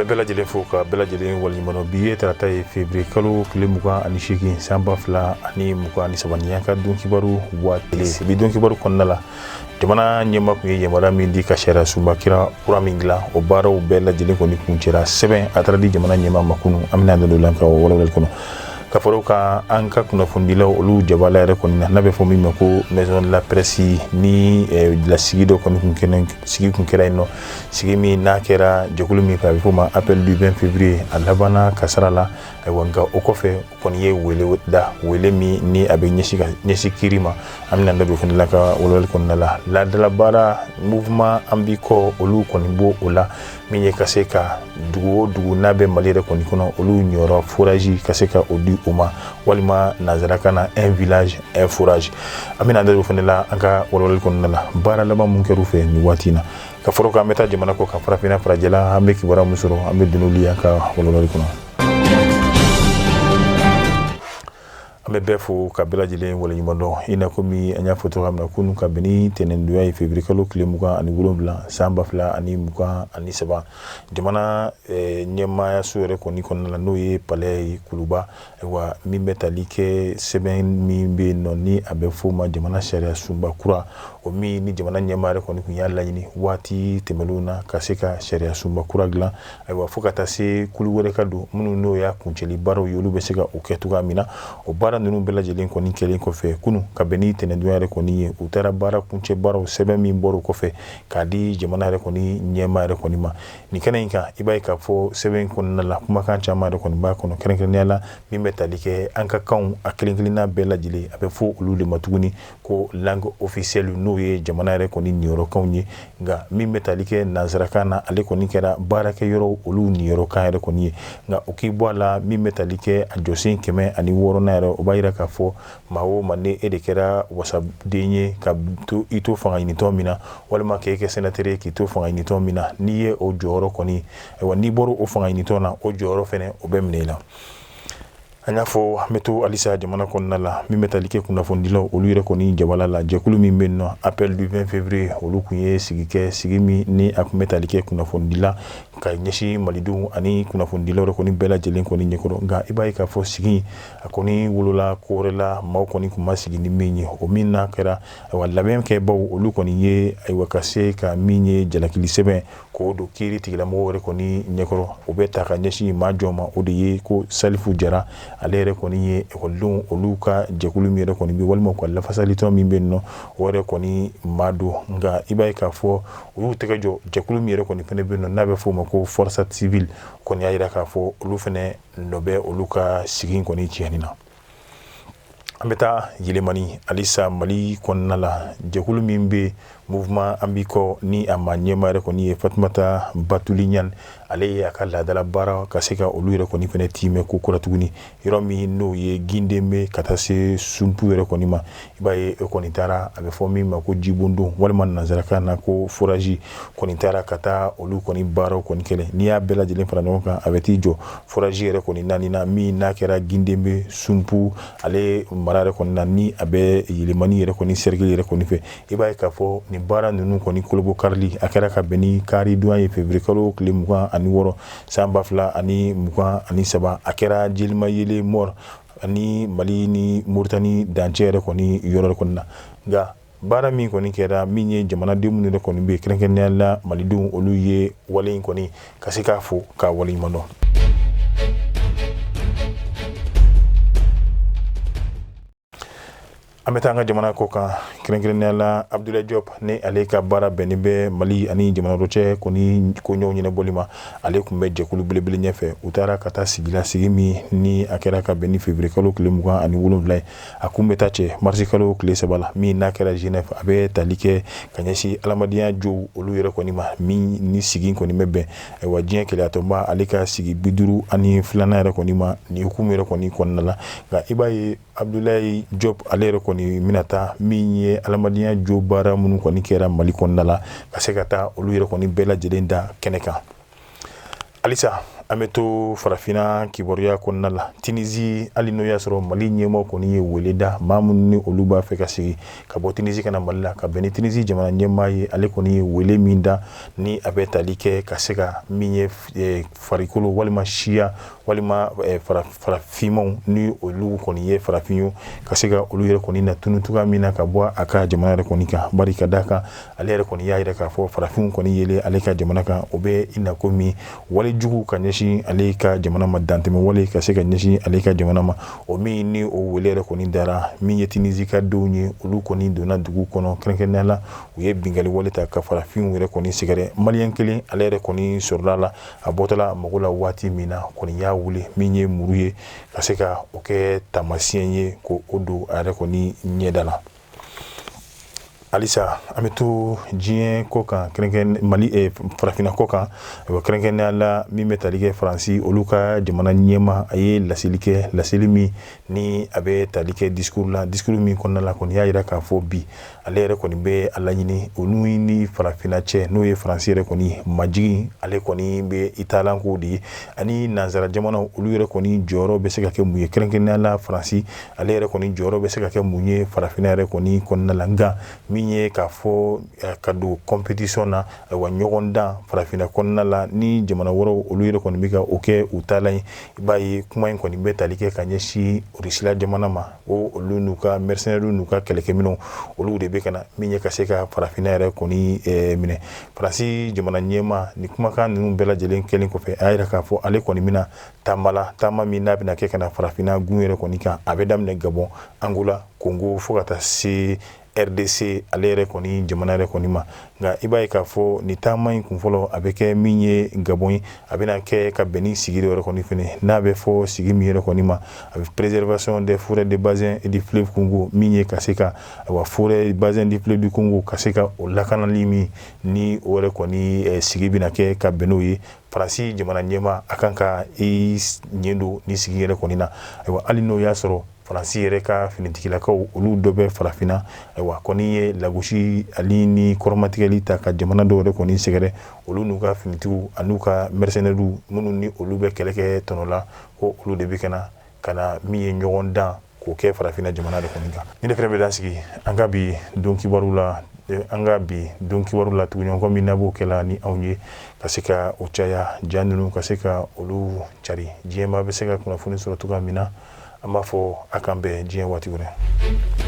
bɛɛ lajɛlen fo ka bɛɛ lajɛlen waleɲumandɔn bi ye tarata ye février kalo tile 28 san 2023 ni y'an ka don kibaru waati bi don kibaru kɔnɔna la jamana ɲɛma kun ye yamaruya min di ka sariya sunba kira kura min dilan o baaraw bɛɛ lajɛlen kɔni kuncɛra sɛbɛn a taara di jamana ɲɛma ma kunu an bɛna an da don la ka walawalali kɔnɔ ka fara ka an ka kunnafonidilaw olu jabala yɛrɛ kɔni na n'a bɛ fɔ min ma ko maison de la presse ni lasigi dɔ kɔni kun kɛra yen nɔ sigi min n'a kɛra jɛkulu min fɛ a bɛ fɔ ma appel du 20 février a labanna kasara la ayiwa nka o kɔfɛ kɔni ye wele min ni a bɛ ɲɛsin kiri ma an bɛna an da don fana la ka walawali kɔnɔna la laadala baara mouvement an b'i kɔ olu kɔni b'o o la min ye ka se ka dugu o dugu n'a bɛ mali yɛrɛ kɔni kɔnɔ olu ɲɔyɔrɔ forage ka se ka o di o ma walima nanzarakan na un village un forage an bɛna an da don fana la an ka walawali kɔnɔna la baara laban mun kɛr'u fɛ nin waati in na ka fɔra k'an bɛ taa jamana kɔ ka farafinna farajɛla an bɛ kibaruya mun sɔrɔ an bɛ don n'olu ye an ka walawali kɔnɔ. an bɛ bɛɛ fo ka bɛɛ lajɛlen waleɲumandɔn i n'a komi an y'a fɔ cogoya min na kunu ka bɛn ni tɛnɛndonya ye février kalo tile 27 san 2023 jamana ɲɛmaayaso yɛrɛ kɔni kɔnɔna la n'o ye palais ye kuluba ayiwa min bɛ tali kɛ sɛbɛn min bɛ yen nɔ ni a bɛ fɔ o ma jamana sariya sunba kura o min ni jamana ɲɛmaa yɛrɛ kɔni kun y'a laɲini waati tɛmɛnlenw na ka se ka sariya sunba kura dilan ayiwa fo ka taa se kulu wɛrɛ ka don minnu n'o y'a kuncɛli baaraw ye olu bɛ se ka o kɛ cogoya min na o baara ninnu bɛɛ lajɛlen kɔni kɛlen kɔfɛ kunu ka bɛn ni tɛnɛndonya yɛrɛ kɔni ye u taara baara kuncɛ baaraw sɛbɛn min bɔr'o kɔfɛ k'a di jamana yɛrɛ kɔni ɲɛmaa yɛrɛ kɔni ma nin kɛnɛ in kan i b'a ye k'a fɔ sɛbɛn kɔnɔna la kumakan caman yɛrɛ kɔni b'a kɔnɔ kɛrɛnkɛrɛnnenya la min bɛ tali kɛ an ka kanw a kelen kelenna bɛɛ lajɛlen a bɛ fɔ olu de ma tuguni ko langue officielle n'o ye jamana yɛrɛ kɔni niyɔrɔkanw ye nka min bɛ tali kɛ nanzarakan na ale kɔni kɛra baarakɛyɔrɔ olu niyɔrɔkan yɛrɛ kɔni ye nka o k'i bɔ a la min bɛ tali kɛ a jɔsen 160 yɛrɛ o b'a yira k'a fɔ maa o maa ni e de kɛra wasaden ye ka i to fanga ɲinitɔ min na walima k'e kɛ sénateur ye k'i to fanga ɲinitɔ min na n'i ye o jɔyɔrɔ kɔni ayiwa n'i bɔra o fanga ɲinitɔ na o jɔyɔrɔ fɛnɛ o bɛ minɛ i la an y'a fɔ an bɛ to halisa jamana kɔnɔna la min bɛ tali kɛ kunnafonidilaw olu yɛrɛ kɔni jabala la jɛkulu min bɛ yen nɔ appel du 20 février olu kun ye sigi min ni a kun bɛ tali kɛ kunnafonidila ka ɲɛsin malidenw ani kunnafonidilaw yɛrɛ kɔni bɛɛ lajɛlen kɔni ɲɛkɔrɔ nka i b'a ye k'a fɔ sigi a kɔni wolola ko wɛrɛ la maaw kɔni kun ma sigi ni min ye o min n'a kɛra ayiwa labɛnkɛbaw olu kɔni ye ayiwa ka se ka min ye jalakili sɛbɛn k'o don kiiri tigilamɔgɔw yɛrɛ kɔni ɲɛkɔrɔ o bɛ ta ka ɲɛsin maa jɔn ma o de ye ko salifu jara ale yɛrɛ kɔni ye ekɔlidenw olu ka jɛkulu min yɛrɛ kɔni bɛ walima ka lafasalitɔn min bɛ yen nɔ o yɛrɛ kɔni maa don nka i b'a ye k'a fɔ u y'u tɛgɛ jɔ jɛkulu min yɛrɛ kɔni fɛnɛ bɛ yen nɔ n'a bɛ fɔ o ma ko force civile kɔni y'a jira k'a fɔ olu fɛnɛ nɔ bɛ olu ka sigi kɔni tiɲɛni na an bɛ taa yɛlɛmani halisa mali kɔnɔna la jɛkulu min bɛ mouvement an b'i kɔ ni a ma ɲɛmaa yɛrɛ kɔni ye fatumata batuli ɲani ale ye a ka laadala baara ka se ka olu yɛrɛ kɔni fɛnɛ timɛ ko kura tuguni yɔrɔ min n'o ye gindeme ka taa se sunpu yɛrɛ kɔni ma i b'a ye e kɔni taara a bɛ fɔ min ma ko jibondon walima nanzarakan na ko forage kɔni taara ka taa olu kɔni baaraw kɔni kɛlɛ n'i y'a bɛɛ lajɛlen fara ɲɔgɔn kan a bɛ t'i jɔ forage yɛrɛ kɔni naani na min n'a kɛra gindeme sunpu ale mara yɛrɛ kɔni na ni a bɛ yɛlɛmani yɛrɛ kɔni cercle yɛrɛ kɔni fɛ i b'a ye k'a fɔ nin baara ninnu kɔni kolobo karili a kɛra ka bɛn ni kari donya ye février kalo tile 26 san 2023 a kɛra jelima yele mɔr ani mali ni moritani dancɛ yɛrɛ kɔni yɔrɔ kɔni na nka baara min kɔni kɛra min ye jamanaden minnu yɛrɛ kɔni bɛ kɛrɛnkɛrɛnnenya la malidenw olu ye wale in kɔni ka se k'a fɔ k'a waleɲumandɔn an bɛ taa an ka jamana kɔ kan kɛrɛnkɛrɛnnenya la Abdoulaye Diop ni ale ka baara bɛnnen bɛ mali ani jamana dɔ cɛ kɔni koɲɛw ɲɛnabɔli ma ale kun bɛ jɛkulu belebele ɲɛfɛ u taara ka taa sigi min ni a kɛra ka bɛn ni février kalo tile 27 ye a kun bɛ taa cɛ mars kalo tile 3 la min n'a kɛra Genève a bɛ tali kɛ ka ɲɛsin adamadenya jow olu yɛrɛ kɔni ma min ni sigi kɔni bɛ bɛn ayiwa diɲɛ kɛlɛyatɔba ale ka sigi 52 filanan yɛrɛ kɔni ma ni hukumu yɛrɛ kɔni kɔnɔna la nka i b'a ye Abdoulaye Diop ale yɛrɛ kɔni mina taa min ye adamadenya jo baara minnu kɔni kɛra mali kɔnɔna la ka se ka taa olu yɛrɛ kɔni bɛɛ lajɛlen da kɛnɛ kan halisa an bɛ to farafina kibaruya kɔnɔna la. Tunisie hali n'o y'a sɔrɔ Mali ɲɛmɔgɔ kɔni ye wele da maa minnu ni olu b'a fɛ ka sigi ka bɔ Tunisie ka na Mali la ka bɛn ni Tunisie jamana ɲɛmaa ye ale kɔni ye wele min da ni a bɛ tali kɛ ka se ka min ye farikolo walima siya walima farafinmaw ni olu kɔni ye farafin ye ka se ka olu yɛrɛ kɔni na tunu cogoya min na ka bɔ a ka jamana yɛrɛ kɔni kan. Bari ka d'a kan ale yɛrɛ kɔni y'a jira k'a fɔ farafinw kɔni yelen ale ka jamana kan o bɛ i na komi wale jugu ka ɲɛsin ale ka jamana ma dantɛmɛ wale ka se ka ɲɛsin ale ka jamana ma o min ni o wele yɛrɛ kɔni dara min ye Tunisie ka denw ye olu kɔni donna dugu kɔnɔ kɛrɛnkɛrɛnnenya la u ye bingali wale ta ka farafinw yɛrɛ kɔni sɛgɛrɛ. Maliyɛn kelen ale yɛrɛ kɔni sɔrɔla la a bɔtɔla mago la waati min na kɔni y'a wuli min ye muru ye ka se ka o kɛ taamasiyɛn ye ko o don a yɛrɛ kɔni ɲɛda la. Halisa an bɛ to diɲɛ ko kan kɛrɛnkɛrɛn Mali farafina ko kan kɛrɛnkɛrɛnnenya la min bɛ tali kɛ Faransi olu ka jamana ɲɛmaa a ye laseli kɛ laseli min ni a bɛ tali kɛ discours la discours min kɔnɔna la kɔni y'a jira k'a fɔ bi ale yɛrɛ kɔni bɛ a laɲini olu ni farafina cɛ n'o ye Faransi yɛrɛ kɔni majigin ale kɔni bɛ italanko de ye ani nanzara jamanaw olu yɛrɛ kɔni jɔyɔrɔ bɛ se ka kɛ mun ye kɛrɛnkɛrɛnnenya la Faransi ale yɛrɛ kɔni jɔyɔrɔ bɛ se ka kɛ mun ye farafina yɛrɛ kɔni kɔnɔna la nka min ye k'a fɔ ka don compétition na wa ɲɔgɔn dan farafina kɔnɔna la ni jamana wɛrɛw olu yɛrɛ kɔni bɛ ka o kɛ u taalan ye i b'a ye kuma in kɔni bɛ tali kɛ ka ɲɛsin Rusila jamana ma o olu n'u ka mercenaires n'u ka kɛlɛkɛminɛw olu de bɛ ka na min ye ka se ka farafina yɛrɛ kɔni minɛ. Faransi jamana ɲɛmaa ni kumakan ninnu bɛɛ lajɛlen kɛlen kɔfɛ a y'a jira k'a fɔ ale kɔni bɛna taama la taama min n'a bɛna kɛ ka na farafina gun yɛrɛ kɔni kan a bɛ daminɛ Gabon Angola Congo fo ka taa se RDC ale yɛrɛ kɔni jamana yɛrɛ kɔni ma nka i b'a ye k'a fɔ ni taama in kun fɔlɔ a bɛ kɛ min ye Gabon ye a bɛna kɛ ka bɛn ni sigi yɛrɛ kɔni fɛnɛ n'a bɛ fɔ sigi min yɛrɛ kɔni ma a bɛ préservation des forêts de bassin et du fleuve Congo min ye ka se ka forêt bassin du fleuve du Congo ka se ka o lakanali min ni o yɛrɛ kɔni sigi bɛna kɛ ka bɛn n'o ye Faransi jamana ɲɛmaa a kan ka i ɲɛ don ni sigi yɛrɛ kɔni na ayiwa hali n'o y'a sɔrɔ Faransi yɛrɛ ka finitigilakaw olu dɔ bɛ farafina ayiwa kɔni ye lagosi ali ni kɔrɔmatigɛli ta ka jamana dɔw yɛrɛ kɔni sɛgɛrɛ olu n'u ka finitigiw an'u ka mercenaires minnu ni olu bɛ kɛlɛ kɛ tɔnɔ la ko olu de bɛ ka na min ye ɲɔgɔn dan k'o kɛ farafina jamana de kɔni kan. Ni ne fɛnɛ bɛ dan sigi an ka bi don kibaru la tuguɲɔgɔnkɔ min n'a b'o kɛla ni anw ye ka se ka o caya ja ninnu ka se ka olu cari diɲɛmaa bɛ se ka kunnafoni sɔrɔ cogoya min na an b'a fɔ a kan bɛn diɲɛ waati wɛrɛ.